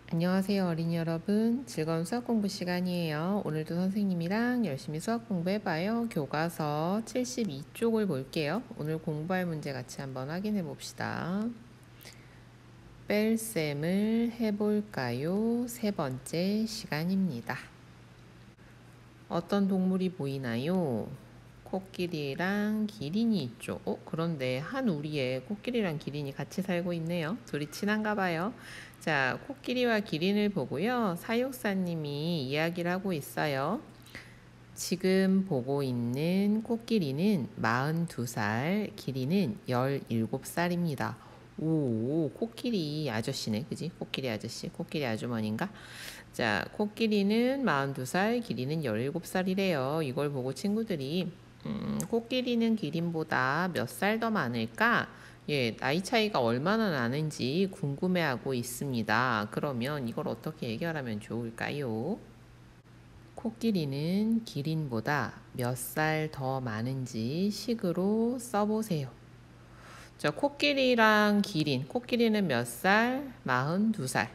안녕하세요, 어린이 여러분. 즐거운 수학 공부 시간이에요. 오늘도 선생님이랑 열심히 수학 공부해봐요. 교과서 72쪽을 볼게요. 오늘 공부할 문제 같이 한번 확인해 봅시다. 뺄셈을 해볼까요? 세 번째 시간입니다. 어떤 동물이 보이나요? 코끼리랑 기린이 있죠. 그런데 한 우리에 코끼리랑 기린이 같이 살고 있네요. 둘이 친한가 봐요. 자, 코끼리와 기린을 보고요. 사육사님이 이야기를 하고 있어요. 지금 보고 있는 코끼리는 42살, 기린은 17살입니다. 오, 코끼리 아저씨네. 그지? 코끼리 아저씨, 코끼리 아주머니인가? 자, 코끼리는 42살, 기린은 17살이래요. 이걸 보고 친구들이 코끼리는 기린보다 몇 살 더 많을까? 예, 나이 차이가 얼마나 나는지 궁금해하고 있습니다. 그러면 이걸 어떻게 해결하면 좋을까요? 코끼리는 기린보다 몇 살 더 많은지 식으로 써보세요. 자, 코끼리랑 기린. 코끼리는 몇 살? 42살.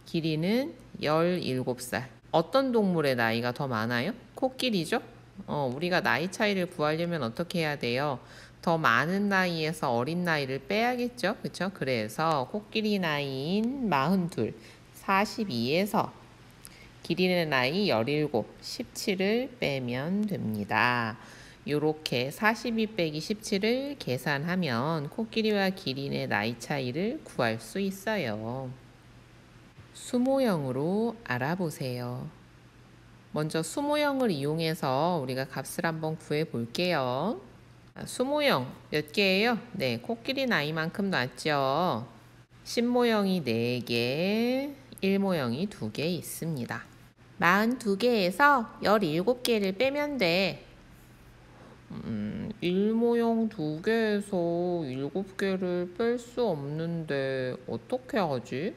기린은 17살. 어떤 동물의 나이가 더 많아요? 코끼리죠? 우리가 나이 차이를 구하려면 어떻게 해야 돼요? 더 많은 나이에서 어린 나이를 빼야겠죠? 그쵸? 그래서 코끼리 나이인 42, 42에서 기린의 나이 17, 17을 빼면 됩니다. 요렇게 42 빼기 17을 계산하면 코끼리와 기린의 나이 차이를 구할 수 있어요. 수모형으로 알아보세요. 먼저 수모형을 이용해서 우리가 값을 한번 구해 볼게요. 수모형 몇 개예요? 네, 코끼리 나이만큼 났죠. 10모형이 4개, 1모형이 2개 있습니다. 42개에서 17개를 빼면 돼. 1모형 2개에서 7개를 뺄 수 없는데 어떻게 하지?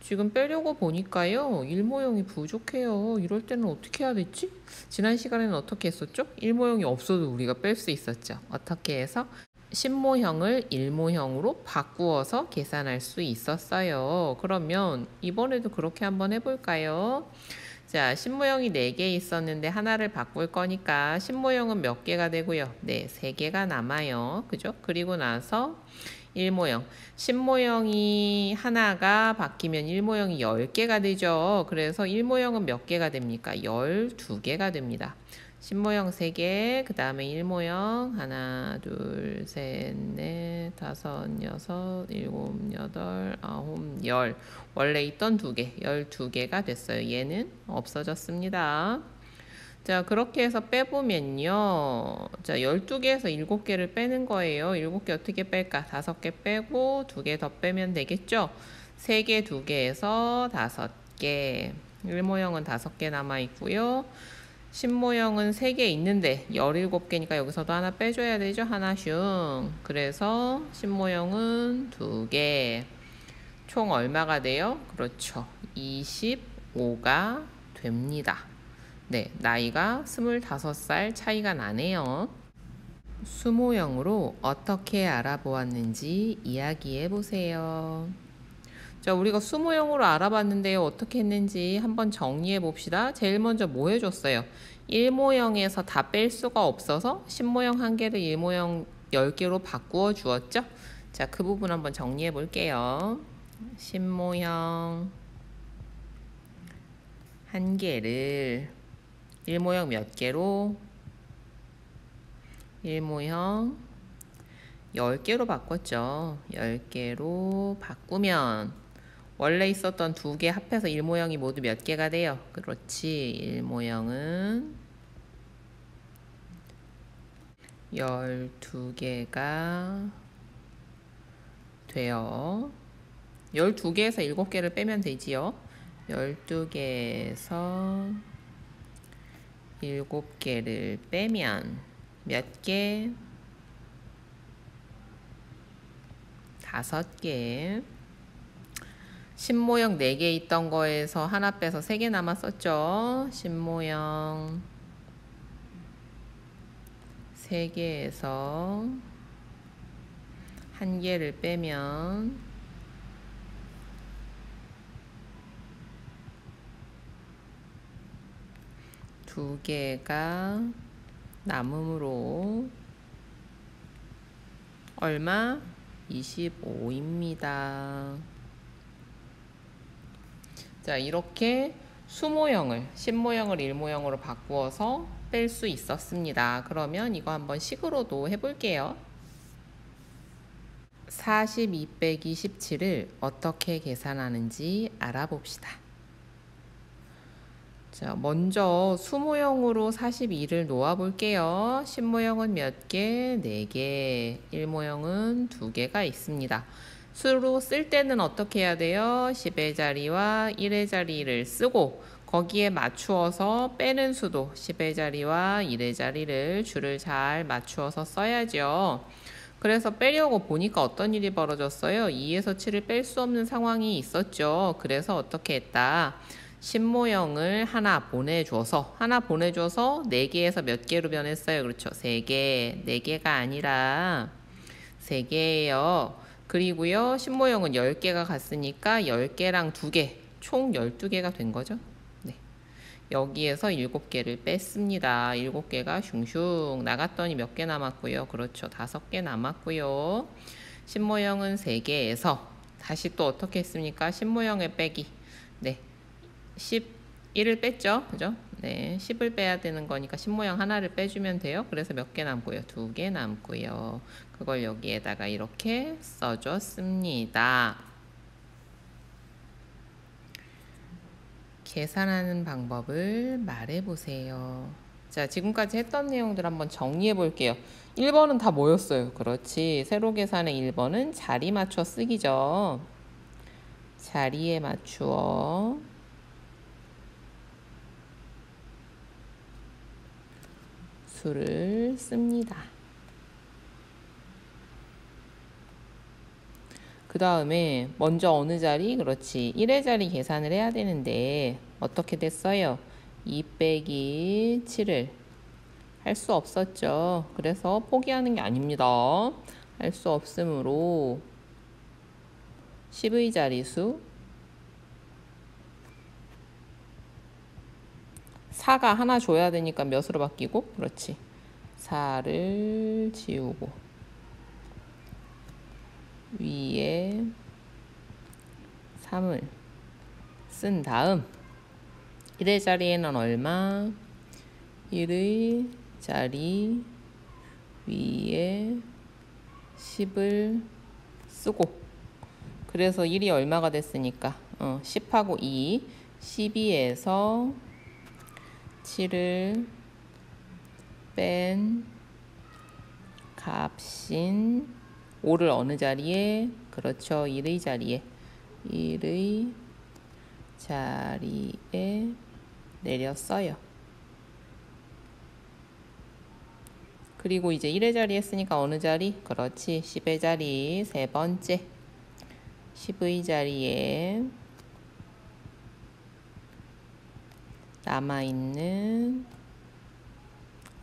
지금 빼려고 보니까요. 1모형이 부족해요. 이럴 때는 어떻게 해야 됐지? 지난 시간에는 어떻게 했었죠? 1모형이 없어도 우리가 뺄 수 있었죠. 어떻게 해서? 10모형을 1모형으로 바꾸어서 계산할 수 있었어요. 그러면 이번에도 그렇게 한번 해볼까요? 자, 10모형이 4개 있었는데 하나를 바꿀 거니까 10모형은 몇 개가 되고요? 네, 3개가 남아요. 그죠? 그리고 나서 1모형. 10모형이 하나가 바뀌면 1모형이 10개가 되죠. 그래서 1모형은 몇 개가 됩니까? 12개가 됩니다. 10모형 3개, 그 다음에 1모형 하나, 둘, 셋, 넷, 다섯, 여섯, 일곱, 여덟, 아홉, 열. 원래 있던 2개, 12개가 됐어요. 얘는 없어졌습니다. 자, 그렇게 해서 빼보면요. 자, 12개에서 7개를 빼는 거예요. 7개 어떻게 뺄까? 5개 빼고 2개 더 빼면 되겠죠? 3개, 2개에서 5개. 1모형은 5개 남아있고요. 10모형은 3개 있는데 17개니까 여기서도 하나 빼줘야 되죠? 하나씩. 그래서 10모형은 2개. 총 얼마가 돼요? 그렇죠. 25가 됩니다. 네, 나이가 25살 차이가 나네요. 수모형으로 어떻게 알아보았는지 이야기해 보세요. 자, 우리가 수모형으로 알아봤는데요. 어떻게 했는지 한번 정리해 봅시다. 제일 먼저 뭐 해줬어요? 1모형에서 다 뺄 수가 없어서 10모형 1개를 1모형 10개로 바꾸어 주었죠? 자, 그 부분 한번 정리해 볼게요. 10모형 1개를 1모형 몇 개로? 1모형 10개로 바꿨죠. 10개로 바꾸면 원래 있었던 2개 합해서 1모형이 모두 몇 개가 돼요? 그렇지. 1모형은 12개가 돼요. 12개에서 7개를 빼면 되지요. 12개에서 7개를 빼면 몇 개? 5개. 10모형 4개 있던 거에서 하나 빼서 3개 남았었죠. 10모형 3개에서 1개를 빼면 2개가 남음으로 얼마? 25입니다. 자, 이렇게 수모형을 신모형을 일모형으로 바꾸어서 뺄 수 있었습니다. 그러면 이거 한번 식으로도 해볼게요. 42 빼기 17을 어떻게 계산하는지 알아봅시다. 자, 먼저 수모형으로 42를 놓아볼게요. 신모형은 몇 개? 4개. 일모형은 2개가 있습니다. 수로 쓸 때는 어떻게 해야 돼요? 10의 자리와 1의 자리를 쓰고 거기에 맞추어서 빼는 수도 10의 자리와 1의 자리를 줄을 잘 맞추어서 써야죠. 그래서 빼려고 보니까 어떤 일이 벌어졌어요? 2에서 7을 뺄 수 없는 상황이 있었죠. 그래서 어떻게 했다? 신모형을 하나 보내줘서 4개에서 몇 개로 변했어요? 그렇죠. 3개. 4개가 아니라 3개예요. 그리고요, 신모형은 10개가 갔으니까 10개랑 2개, 총 12개가 된 거죠. 네. 여기에서 7개를 뺐습니다. 7개가 슝슝 나갔더니 몇 개 남았고요. 그렇죠. 5개 남았고요. 신모형은 3개에서 다시 또 어떻게 했습니까? 신모형의 빼기. 네. 11을 뺐죠. 그죠? 네. 10을 빼야 되는 거니까 신모형 하나를 빼주면 돼요. 그래서 몇 개 남고요? 2개 남고요. 그걸 여기에다가 이렇게 써줬습니다. 계산하는 방법을 말해보세요. 자, 지금까지 했던 내용들 한번 정리해 볼게요. 1번은 다 뭐였어요? 그렇지. 세로 계산의 1번은 자리 맞춰 쓰기죠. 자리에 맞추어 수를 씁니다. 그 다음에 먼저 어느 자리? 그렇지. 1의 자리 계산을 해야 되는데 어떻게 됐어요? 2 빼기 7을 할 수 없었죠. 그래서 포기하는 게 아닙니다. 할 수 없으므로 10의 자리수 4가 하나 줘야 되니까 몇으로 바뀌고? 그렇지. 4를 지우고 위에 3을 쓴 다음 1의 자리에는 얼마? 1의 자리 위에 10을 쓰고 그래서 1이 얼마가 됐으니까 10하고 2 12에서 7을 뺀 값인 5를 어느 자리에? 그렇죠. 1의 자리에. 1의 자리에 내렸어요. 그리고 이제 1의 자리 했으니까 어느 자리? 그렇지. 10의 자리 세 번째. 10의 자리에 남아있는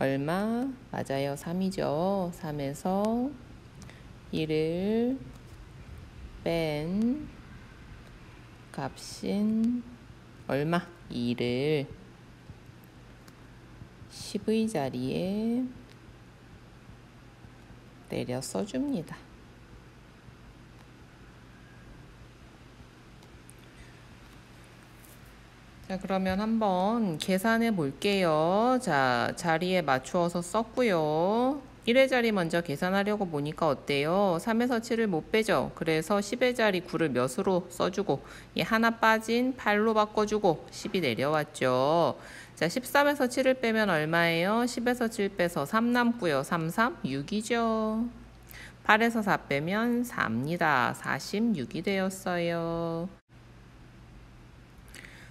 얼마? 맞아요. 3이죠. 3에서 1을 뺀 값인 얼마? 2를 10의 자리에 내려 써줍니다. 자, 그러면 한번 계산해 볼게요. 자, 자리에 맞추어서 썼고요. 1의 자리 먼저 계산하려고 보니까 어때요? 3에서 7을 못 빼죠. 그래서 10의 자리 9를 몇으로 써주고 얘 하나 빠진 8로 바꿔주고 10이 내려왔죠. 자, 13에서 7을 빼면 얼마예요? 10에서 7 빼서 3 남고요. 3, 3, 6이죠. 8에서 4 빼면 4입니다. 46이 되었어요.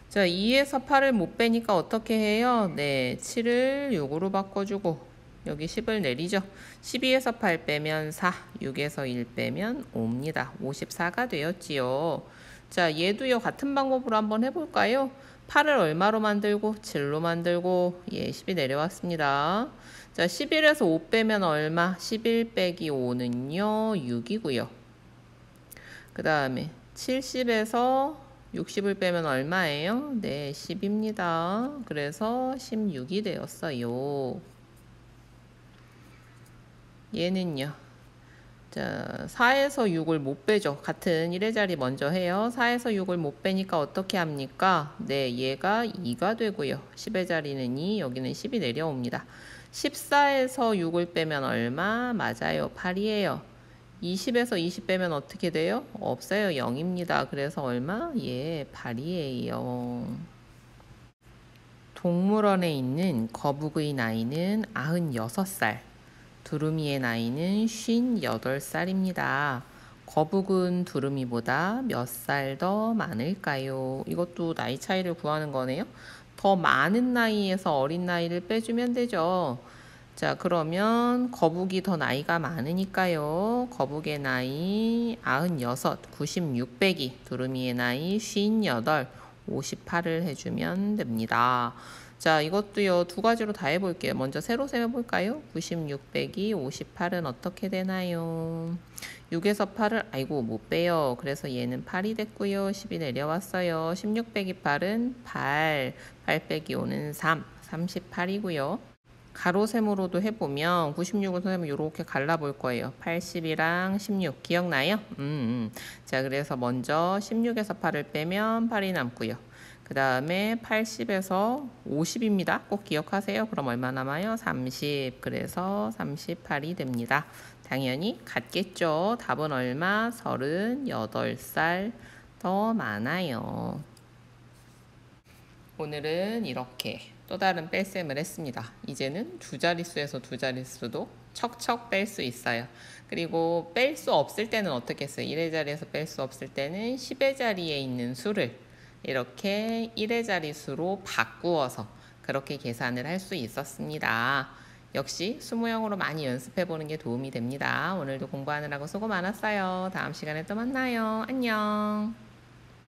자, 2에서 8을 못 빼니까 어떻게 해요? 네, 7을 6으로 바꿔주고 여기 10을 내리죠. 12에서 8 빼면 4, 6에서 1 빼면 5입니다. 54가 되었지요. 자, 얘도요 같은 방법으로 한번 해볼까요? 8을 얼마로 만들고 7로 만들고 10이 내려왔습니다. 자, 11에서 5 빼면 얼마? 11 빼기 5는요 6이고요. 그 다음에 70에서 60을 빼면 얼마예요? 네, 10입니다. 그래서 16이 되었어요. 얘는요. 자, 4에서 6을 못 빼죠. 같은 1의 자리 먼저 해요. 4에서 6을 못 빼니까 어떻게 합니까? 네, 얘가 2가 되고요. 10의 자리는 2, 여기는 10이 내려옵니다. 14에서 6을 빼면 얼마? 맞아요, 8이에요. 20에서 20 빼면 어떻게 돼요? 없어요, 0입니다. 그래서 얼마? 예, 8이에요. 동물원에 있는 거북의 나이는 96살. 두루미의 나이는 58살입니다. 거북은 두루미보다 몇 살 더 많을까요? 이것도 나이 차이를 구하는 거네요. 더 많은 나이에서 어린 나이를 빼주면 되죠. 자, 그러면 거북이 더 나이가 많으니까요. 거북의 나이 96, 96 빼기 두루미의 나이 58, 58을 해주면 됩니다. 자, 이것도요, 두 가지로 다 해볼게요. 먼저 세로 세워볼까요? 96 빼기 58은 어떻게 되나요? 6에서 8을, 아이고, 못 빼요. 그래서 얘는 8이 됐고요. 10이 내려왔어요. 16 빼기 8은 8, 8 빼기 5는 3, 38이고요. 가로 세모로도 해보면 96을 선생님 이렇게 갈라볼 거예요. 80이랑 16 기억나요? 자, 그래서 먼저 16에서 8을 빼면 8이 남고요. 그 다음에 80에서 50입니다. 꼭 기억하세요. 그럼 얼마 남아요? 30. 그래서 38이 됩니다. 당연히 같겠죠. 답은 얼마? 38살 더 많아요. 오늘은 이렇게 또 다른 뺄셈을 했습니다. 이제는 두 자릿수에서 두 자릿수도 척척 뺄 수 있어요. 그리고 뺄 수 없을 때는 어떻게 했어요? 1의 자리에서 뺄 수 없을 때는 10의 자리에 있는 수를 이렇게 1의 자릿수로 바꾸어서 그렇게 계산을 할 수 있었습니다. 역시 수모형으로 많이 연습해 보는 게 도움이 됩니다. 오늘도 공부하느라고 수고 많았어요. 다음 시간에 또 만나요. 안녕.